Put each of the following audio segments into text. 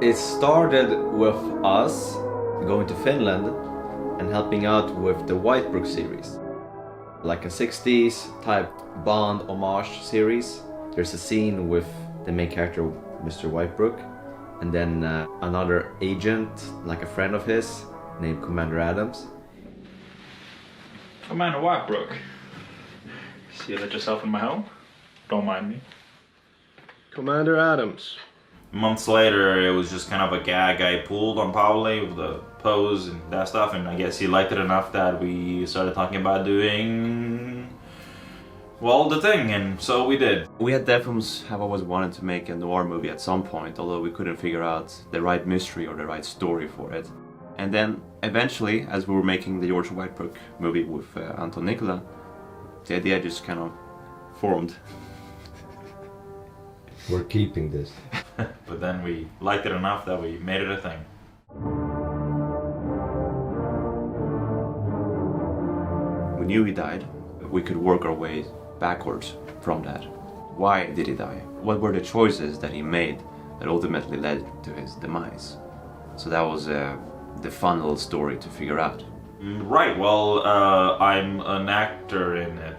It started with us going to Finland and helping out with the Whitebrooke series. Like a 60s type Bond homage series. There's a scene with the main character, Mr. Whitebrooke, and then another agent, like a friend of his, named Commander Adams. Commander Whitebrooke. See you let yourself in my home? Don't mind me. Commander Adams. Months later, it was just kind of a gag I pulled on Pauli with the pose and that stuff, and I guess he liked it enough that we started talking about doing, well, the thing, and so we did. We at Dev Films have always wanted to make a noir movie at some point, although we couldn't figure out the right mystery or the right story for it. And then, eventually, as we were making the George Whitebrooke movie with Anton Nicola, the idea just kind of formed. We're keeping this. But then we liked it enough that we made it a thing. We knew he died. We could work our way backwards from that. Why did he die? What were the choices that he made that ultimately led to his demise? So that was the fun little story to figure out. Right, well, I'm an actor in it.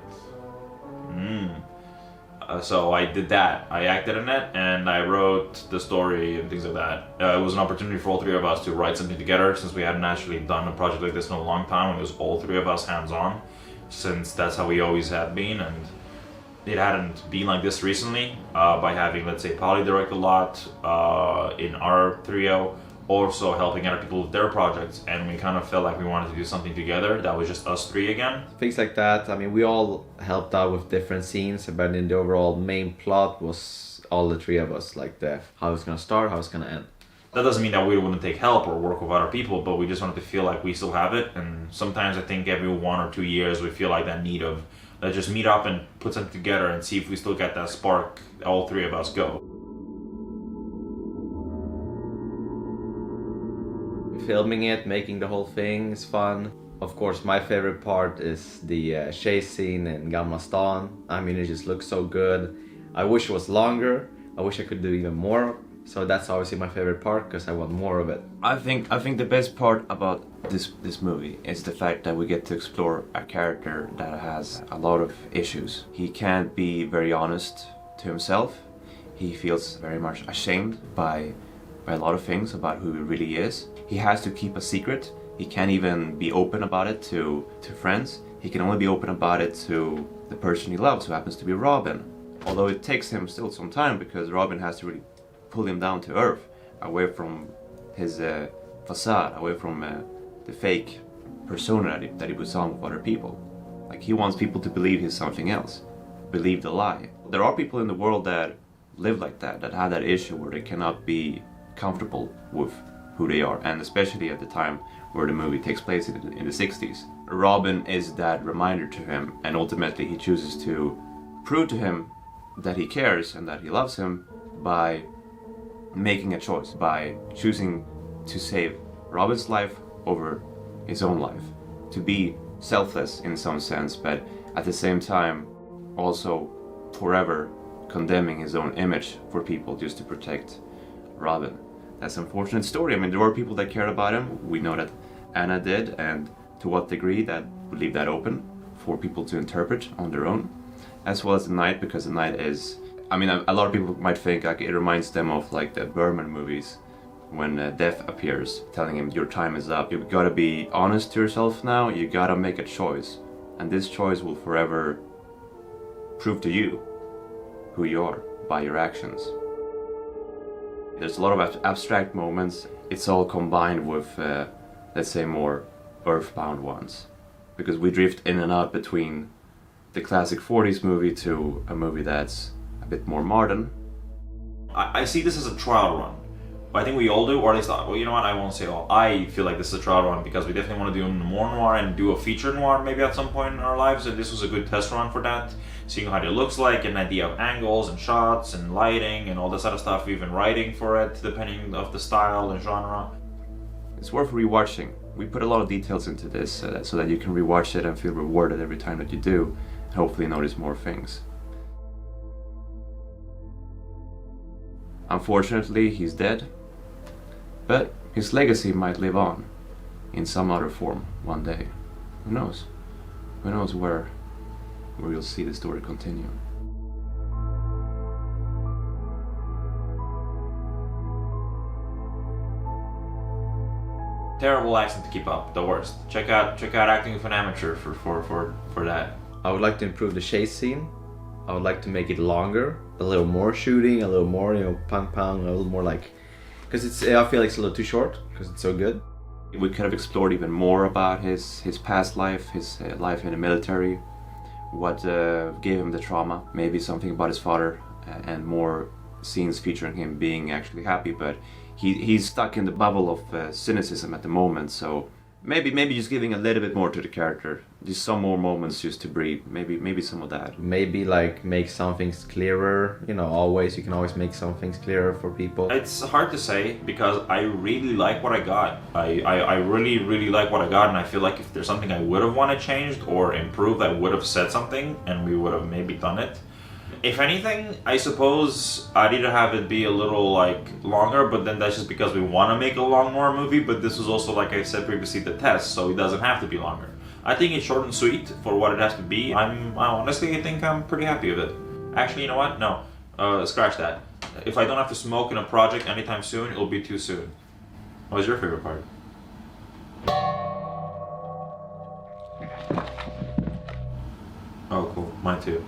So I did that. I acted in it and I wrote the story and things like that. It was an opportunity for all three of us to write something together since we hadn't actually done a project like this in a long time. It was all three of us hands-on, since that's how we always have been, and it hadn't been like this recently by having, let's say, Pauli direct a lot in our trio, also helping other people with their projects, and we kind of felt like we wanted to do something together that was just us three again. Things like that. I mean, we all helped out with different scenes, but in the overall main plot was all the three of us, like how it's gonna start, how it's gonna end. That doesn't mean that we wouldn't take help or work with other people, but we just wanted to feel like we still have it. And sometimes I think every 1 or 2 years we feel like that need of, let's just meet up and put something together and see if we still get that spark, all three of us go. Filming it, making the whole thing is fun. Of course, my favorite part is the chase scene in Gamla Stan. I mean, it just looks so good. I wish it was longer. I wish I could do even more. So that's obviously my favorite part because I want more of it. I think the best part about this movie is the fact that we get to explore a character that has a lot of issues. He can't be very honest to himself. He feels very much ashamed by a lot of things about who he really is. He has to keep a secret. He can't even be open about it to friends. He can only be open about it to the person he loves, who happens to be Robin. Although it takes him still some time because Robin has to really pull him down to earth, away from his facade, away from the fake persona that he puts on with other people. Like, he wants people to believe he's something else, believe the lie. There are people in the world that live like that have that issue where they cannot be comfortable with who they are, and especially at the time where the movie takes place in the 60s. Robin is that reminder to him, and ultimately he chooses to prove to him that he cares and that he loves him by making a choice, by choosing to save Robin's life over his own life, to be selfless in some sense, but at the same time also forever condemning his own image for people just to protect Robin. That's an unfortunate story. I mean, there were people that cared about him. We know that Anna did, and to what degree, that would leave that open for people to interpret on their own, as well as the Knight, because the Knight is, I mean, a lot of people might think like it reminds them of like the Berman movies when Death appears, telling him your time is up. You've got to be honest to yourself now. You got to make a choice, and this choice will forever prove to you who you are by your actions. There's a lot of abstract moments. It's all combined with, let's say, more earthbound ones, because we drift in and out between the classic 40s movie to a movie that's a bit more modern. I see this as a trial run. I think we all do, or at least, well, you know what, I won't say all. I feel like this is a trial run because we definitely want to do a more noir and do a feature noir maybe at some point in our lives, and this was a good test run for that. Seeing how it looks like, an idea of angles and shots and lighting and all this other stuff, even writing for it, depending of the style and genre. It's worth rewatching. We put a lot of details into this so that you can rewatch it and feel rewarded every time that you do, and hopefully notice more things. Unfortunately, he's dead. But his legacy might live on in some other form one day. Who knows? Who knows where you'll see the story continue. Terrible accent to keep up, the worst. Check out Acting with an Amateur for that. I would like to improve the chase scene. I would like to make it longer, a little more shooting, a little more, pang pang, a little more like, because I feel like it's a little too short because it's so good. We could have explored even more about his past life, his life in the military, what gave him the trauma, maybe something about his father, and more scenes featuring him being actually happy. But he's stuck in the bubble of cynicism at the moment, so maybe just giving a little bit more to the character, just some more moments just to breathe, maybe some of that. Maybe like make some things clearer, you can always make some things clearer for people. It's hard to say because I really like what I got. I really like what I got, and I feel like if there's something I would have wanted changed or improved, I would have said something and we would have maybe done it. If anything, I suppose I'd either have it be a little longer, but then that's just because we want to make a long more movie, but this was also, like I said previously, the test, so it doesn't have to be longer. I think it's short and sweet for what it has to be. Honestly, I think I'm pretty happy with it. Actually, you know what? No, scratch that. If I don't have to smoke in a project anytime soon, it'll be too soon. What was your favorite part? Oh, cool. Mine too.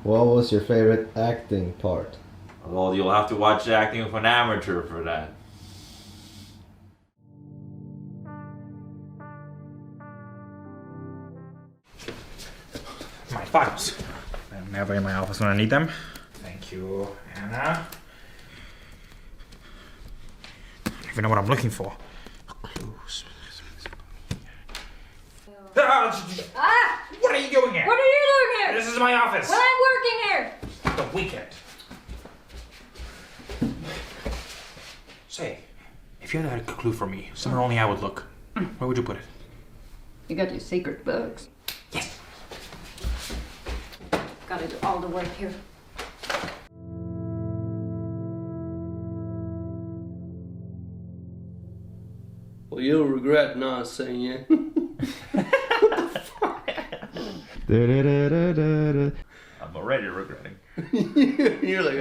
What was your favorite acting part? Well, you'll have to watch Acting with an Amateur for that. My files. They're never in my office when I need them. Thank you, Anna. I don't even know what I'm looking for. Clues. Ah! What are you doing here? What are you doing here? This is my office. Well, I'm working here. The weekend. Say, if you had a clue for me, somewhere only I would look, where would you put it? You got your secret books. Yes. Gotta do all the work here. Well, you'll regret not saying it. I'm already regretting. You're like,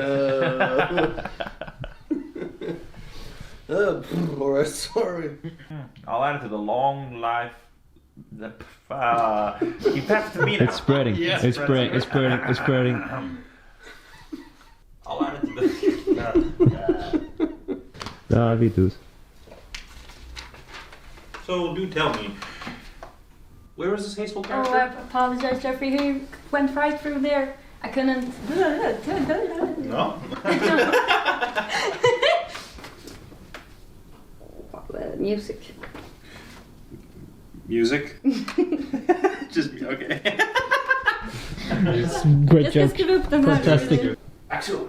alright, sorry. I'll add it to the long life. You have to mean It's spreading. Yeah. It's spreading. It's spreading. It's spreading. I'll add it to the. Ja, vi dus. So do tell me, where is this Hateful Oh, character? I apologize, Jeffrey. He went right through there. I couldn't. No. Music. Music. Just okay. Great Jag joke. ska skriva upp den här. Fantastic. Axel.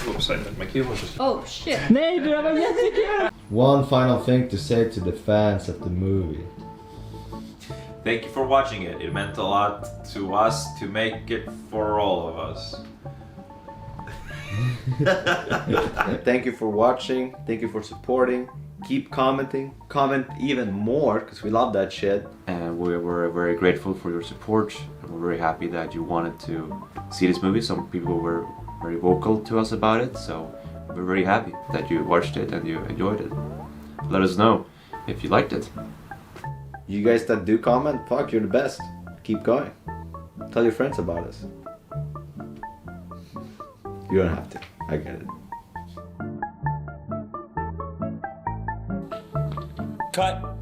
Oops, I meant my keyboard just. Oh shit. Nej, det var jättekul! One final thing to say to the fans of the movie. Thank you for watching it. It meant a lot to us to make it for all of us. Thank you for watching. Thank you for supporting. Keep commenting. Comment even more because we love that shit. And we're very grateful for your support. And we're very happy that you wanted to see this movie. Some people were very vocal to us about it, so we're very happy that you watched it and you enjoyed it. Let us know if you liked it. You guys that do comment, fuck, you're the best. Keep going. Tell your friends about us. You don't have to. I get it. Cut.